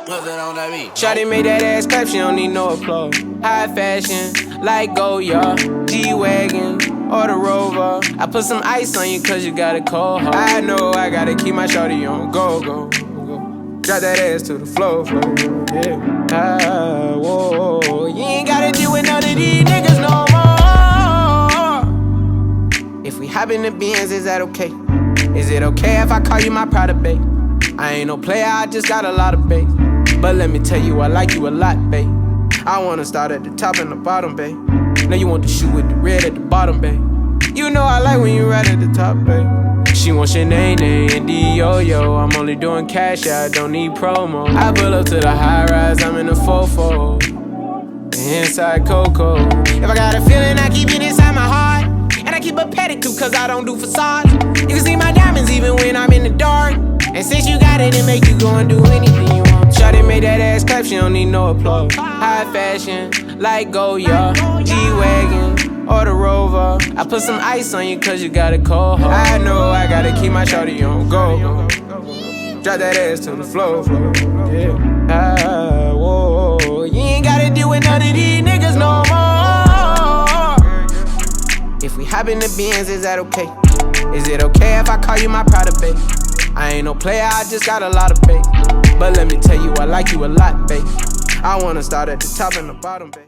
What's that on that beat? Shawty made that ass clap, she don't need no applause. High fashion, like Goya, G-Wagon, or the Rover. I put some ice on you cause you got a cold heart. I know I gotta keep my shawty on go. Drop that ass to the floor, yeah. Whoa. You ain't gotta deal with none of these niggas no more. If we hop in the Benz, is that okay? Is it okay if I call you my pride, babe? I ain't no player, I just got a lot of babe. But let me tell you, I like you a lot, babe. I wanna start at the top and the bottom, babe. Now you want the shoe with the red at the bottom, babe. You know I like when you right at the top, babe. She wants your name and D-Yo-Yo. I'm only doing cash, I don't need promo. I pull up to the high rise, I'm in the fofo. Inside Coco. If I got a feeling, I keep it inside my heart. And I keep a pedicure cause I don't do facades. You can see my diamonds even when I'm in the dark. And since you got it, it make you go and do anything you want. Shawty made that ass clap, she don't need no applause. High fashion, like Goya, G-Wagon, or the Rover. I put some ice on you cause you got a cold heart. I know I gotta keep my shawty on go. Drop that ass to the floor, yeah. Whoa. You ain't gotta deal with none of these niggas no more. If we hop in the Benz, is that okay? Is it okay if I call you my pride, babe? I ain't no player, I just got a lot of babe. But let me tell you, I like you a lot, babe. I wanna start at the top and the bottom, babe.